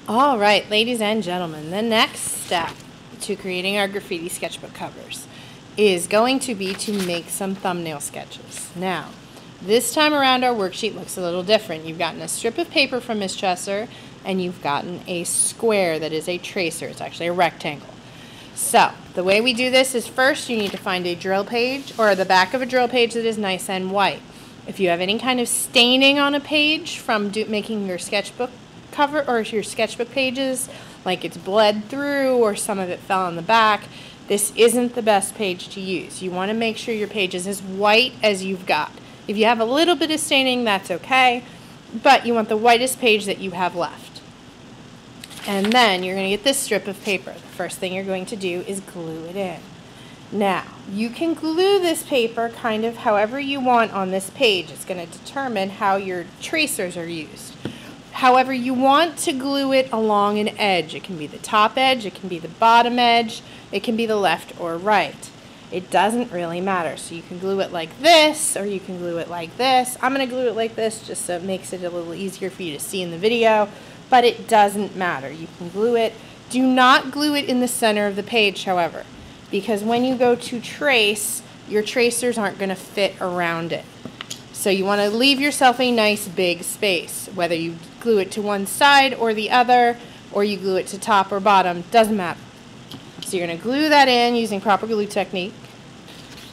All right, ladies and gentlemen, the next step to creating our graffiti sketchbook covers is going to be to make some thumbnail sketches. Now, this time around our worksheet looks a little different. You've gotten a strip of paper from Miss Chesser, and you've gotten a square that is a tracer. It's actually a rectangle. So, the way we do this is first you need to find a drill page or the back of a drill page that is nice and white. If you have any kind of staining on a page from making your sketchbook cover or your sketchbook pages, like it's bled through or some of it fell on the back, this isn't the best page to use. You want to make sure your page is as white as you've got. If you have a little bit of staining, that's okay, but you want the whitest page that you have left. And then you're going to get this strip of paper. The first thing you're going to do is glue it in. Now, you can glue this paper kind of however you want on this page. It's going to determine how your tracers are used. However you want to glue it along an edge. It can be the top edge, it can be the bottom edge, it can be the left or right. It doesn't really matter. So you can glue it like this, or you can glue it like this. I'm going to glue it like this just so it makes it a little easier for you to see in the video, but it doesn't matter. You can glue it. Do not glue it in the center of the page, however, because when you go to trace, your tracers aren't going to fit around it. So you want to leave yourself a nice big space, whether you glue it to one side or the other, or you glue it to top or bottom, doesn't matter. So you're going to glue that in using proper glue technique.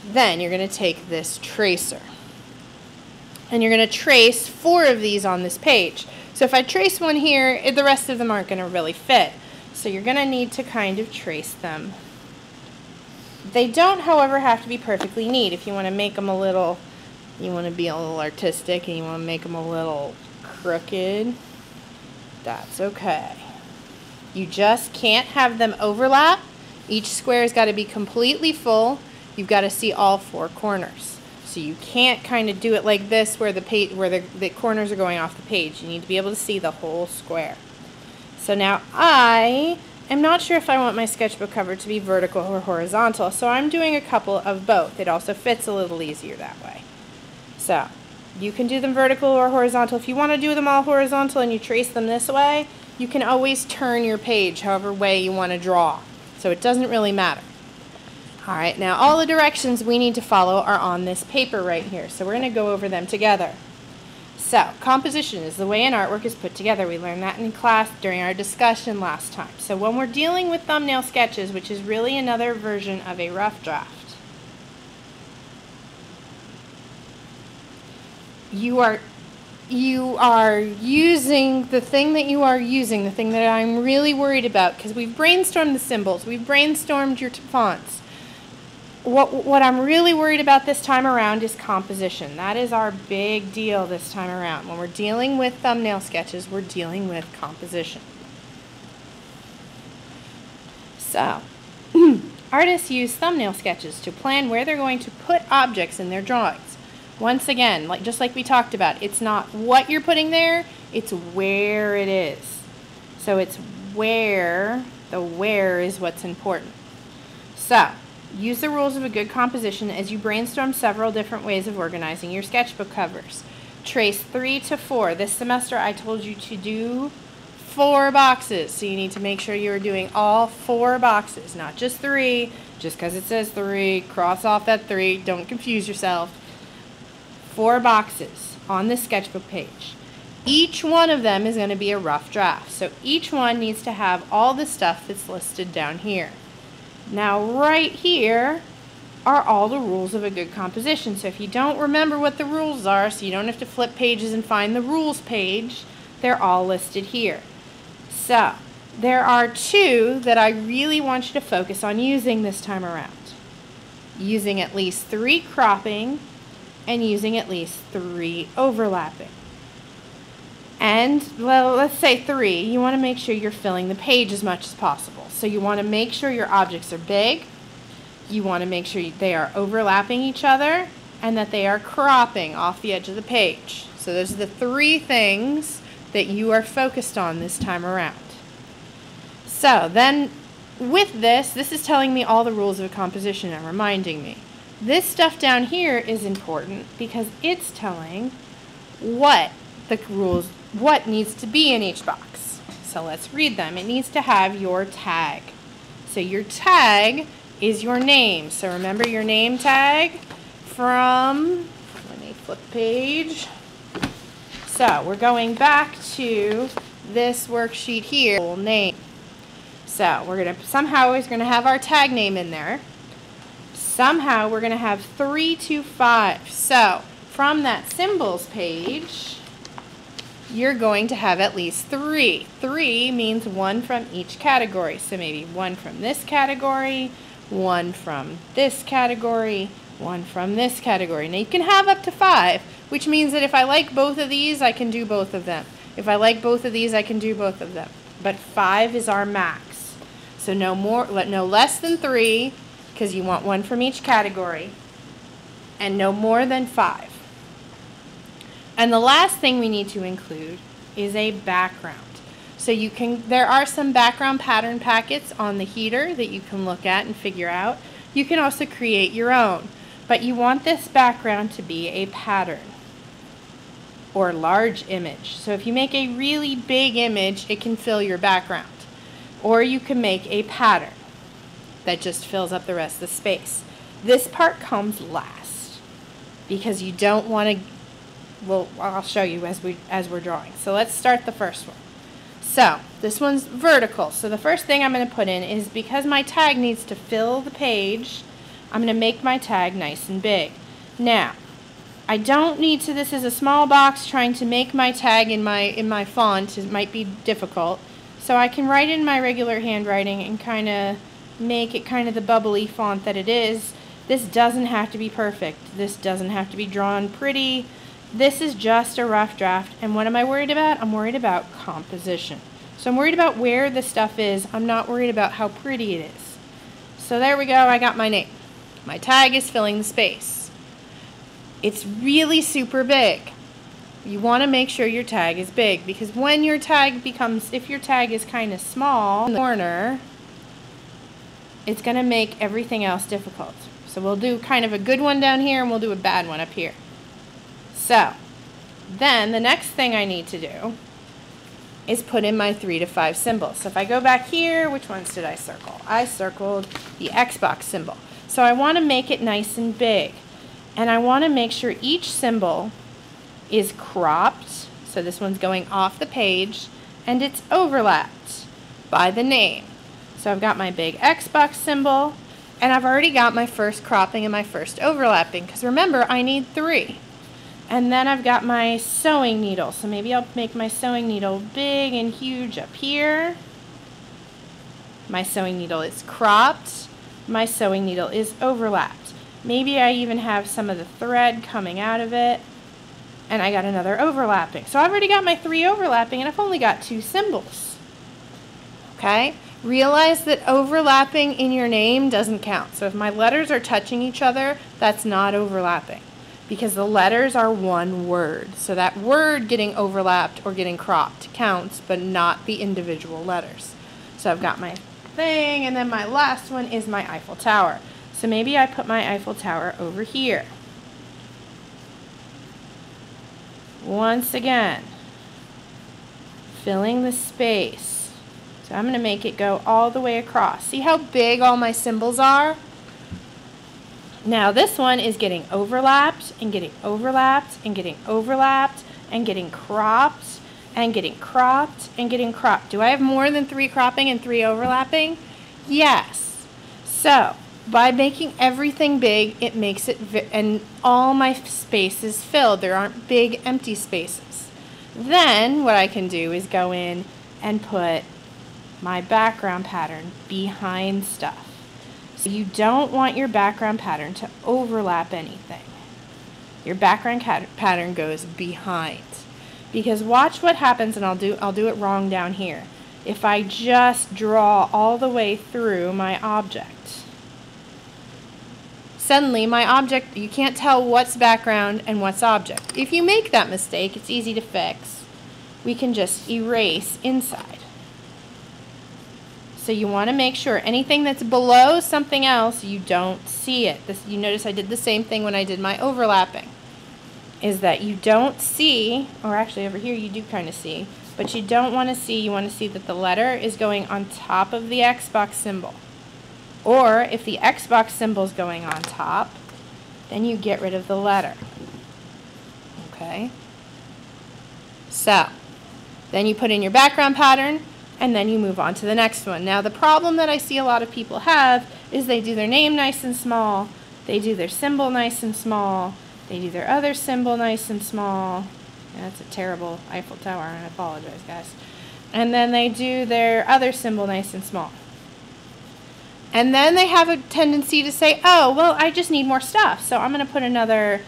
Then you're going to take this tracer, and you're going to trace 4 of these on this page. So if I trace one here, the rest of them aren't going to really fit. So you're going to need to kind of trace them. They don't, however, have to be perfectly neat. If you want to make them a little, you want to be a little artistic and you want to make them a little crooked, that's okay. You just can't have them overlap. Each square's got to be completely full. You've got to see all 4 corners. So you can't kind of do it like this where the corners are going off the page. You need to be able to see the whole square. So now I am not sure if I want my sketchbook cover to be vertical or horizontal, so I'm doing a couple of both. It also fits a little easier that way. So you can do them vertical or horizontal. If you want to do them all horizontal and you trace them this way, you can always turn your page however way you want to draw. So it doesn't really matter. Alright, now all the directions we need to follow are on this paper right here. So we're going to go over them together. So, composition is the way an artwork is put together. We learned that in class during our discussion last time. So when we're dealing with thumbnail sketches, which is really another version of a rough draft, you are using the thing that you are using, the thing that I'm really worried about, because we've brainstormed the symbols, we've brainstormed your fonts. What I'm really worried about this time around is composition. That is our big deal this time around. When we're dealing with thumbnail sketches, we're dealing with composition. So, artists use thumbnail sketches to plan where they're going to put objects in their drawings. Once again, just like we talked about, it's not what you're putting there, it's where it is. So it's where, the where is what's important. So, use the rules of a good composition as you brainstorm several different ways of organizing your sketchbook covers. Trace 3 to 4. This semester I told you to do 4 boxes, so you need to make sure you're doing all 4 boxes, not just 3. Just because it says 3, cross off that 3, don't confuse yourself. 4 boxes on the sketchbook page. Each one of them is going to be a rough draft, so each one needs to have all the stuff that's listed down here. Now right here are all the rules of a good composition. So if you don't remember what the rules are, so you don't have to flip pages and find the rules page, they're all listed here. So there are 2 that I really want you to focus on using this time around. Using at least 3 cropping and using at least 3 overlapping. And, well, let's say 3, you want to make sure you're filling the page as much as possible. So you want to make sure your objects are big, you want to make sure they are overlapping each other, and that they are cropping off the edge of the page. So those are the 3 things that you are focused on this time around. So then, with this is telling me all the rules of composition and reminding me. This stuff down here is important because it's telling what the rules, what needs to be in each box. So let's read them. It needs to have your tag. So your tag is your name. So remember your name tag from, let me flip the page. So we're going back to this worksheet here, name. So we're going to, somehow we're going to have our tag name in there. Somehow we're going to have 3 to 5. So from that symbols page, you're going to have at least 3. 3 means 1 from each category. So maybe 1 from this category, 1 from this category, 1 from this category. Now you can have up to 5, which means that if I like both of these, I can do both of them. If I like both of these, I can do both of them. But 5 is our max. So no more, no less than 3, because you want 1 from each category, and no more than 5. And the last thing we need to include is a background. So you can, there are some background pattern packets on the heater that you can look at and figure out. You can also create your own, but you want this background to be a pattern or large image. So if you make a really big image, it can fill your background. Or you can make a pattern that just fills up the rest of the space. This part comes last because you don't want to, well, I'll show you as we're drawing. So let's start the first one. So this one's vertical. So the first thing I'm going to put in is, because my tag needs to fill the page, I'm going to make my tag nice and big. Now, I don't need to, this is a small box, trying to make my tag in my font, it might be difficult. So I can write in my regular handwriting and kind of make it kind of the bubbly font that it is. This doesn't have to be perfect. This doesn't have to be drawn pretty. This is just a rough draft. And what am I worried about? I'm worried about composition. So I'm worried about where the stuff is. I'm not worried about how pretty it is. So there we go. I got my name. My tag is filling the space. It's really super big. You want to make sure your tag is big, because when your tag becomes, if your tag is kind of small in the corner, it's going to make everything else difficult. So we'll do kind of a good one down here and we'll do a bad one up here. So then the next thing I need to do is put in my 3 to 5 symbols. So if I go back here, which ones did I circle? I circled the Xbox symbol. So I want to make it nice and big. And I want to make sure each symbol is cropped. So this one's going off the page and it's overlapped by the name. So I've got my big Xbox symbol, and I've already got my first cropping and my first overlapping, because remember, I need 3. And then I've got my sewing needle. So maybe I'll make my sewing needle big and huge up here. My sewing needle is cropped. My sewing needle is overlapped. Maybe I even have some of the thread coming out of it. And I got another overlapping. So I've already got my 3 overlapping, and I've only got 2 symbols. Okay? Realize that overlapping in your name doesn't count. So if my letters are touching each other, that's not overlapping, because the letters are one word. So that word getting overlapped or getting cropped counts, but not the individual letters. So I've got my thing, and then my last one is my Eiffel Tower. So maybe I put my Eiffel Tower over here. Once again, filling the space. So I'm going to make it go all the way across. See how big all my symbols are? Now this one is getting overlapped and getting overlapped and getting overlapped and getting cropped and getting cropped and getting cropped. Do I have more than 3 cropping and 3 overlapping? Yes. So by making everything big, it makes it, and all my space is filled. There aren't big empty spaces. Then what I can do is go in and put my background pattern behind stuff. So you don't want your background pattern to overlap anything. Your background pattern goes behind. Because watch what happens, and I'll do it wrong down here. If I just draw all the way through my object, suddenly my object, you can't tell what's background and what's object. If you make that mistake, it's easy to fix. We can just erase inside. So you want to make sure anything that's below something else, you don't see it. You notice I did the same thing when I did my overlapping, is that you don't see, or actually over here you do kind of see, but but you don't want to see, you want to see that the letter is going on top of the Xbox symbol. Or if the Xbox symbol is going on top, then you get rid of the letter. Okay? So, then you put in your background pattern, and then you move on to the next one. Now, the problem that I see a lot of people have is they do their name nice and small, they do their symbol nice and small, they do their other symbol nice and small. That's a terrible Eiffel Tower, and I apologize, guys. And then they do their other symbol nice and small. And then they have a tendency to say, oh, well, I just need more stuff. So I'm going to put another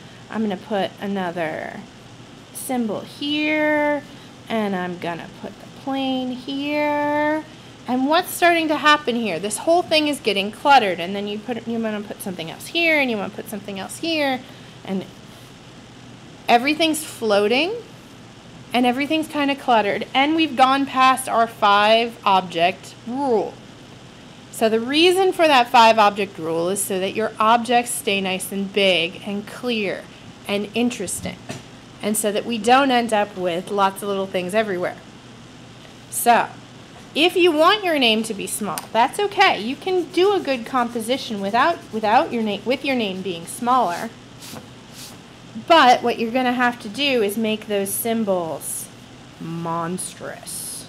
symbol here, and I'm going to put the plane here. And what's starting to happen here? This whole thing is getting cluttered, and then you want to put something else here, and you want to put something else here, and everything's floating, and everything's kind of cluttered, and we've gone past our 5-object rule. So the reason for that 5-object rule is so that your objects stay nice and big and clear and interesting, and so that we don't end up with lots of little things everywhere. So if you want your name to be small, that's okay. You can do a good composition without your name, with your name being smaller. But what you're going to have to do is make those symbols monstrous,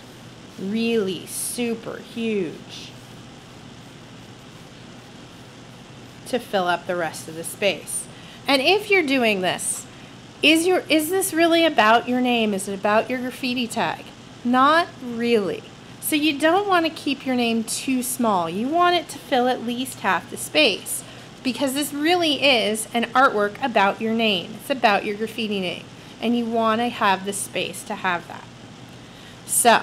really super huge, to fill up the rest of the space. And if you're doing this, is this really about your name? Is it about your graffiti tag? Not really. So you don't want to keep your name too small. You want it to fill at least half the space, because this really is an artwork about your name. It's about your graffiti name, and you want to have the space to have that. So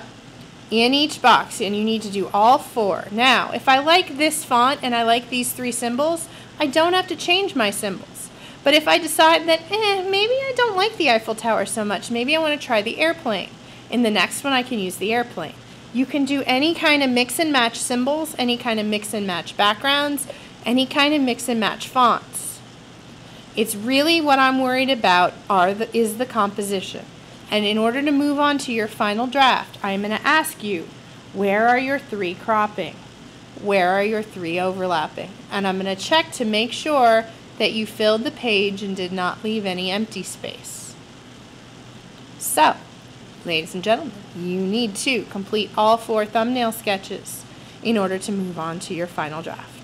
in each box, and you need to do all 4. Now, if I like this font and I like these 3 symbols, I don't have to change my symbols. But if I decide that, maybe I don't like the Eiffel Tower so much, maybe I want to try the airplane, in the next one I can use the airplane. You can do any kind of mix and match symbols, any kind of mix and match backgrounds, any kind of mix and match fonts. It's really what I'm worried about is the composition. And in order to move on to your final draft, I'm going to ask you, where are your 3 cropping? Where are your 3 overlapping? And I'm going to check to make sure that you filled the page and did not leave any empty space. So, ladies and gentlemen, you need to complete all 4 thumbnail sketches in order to move on to your final draft.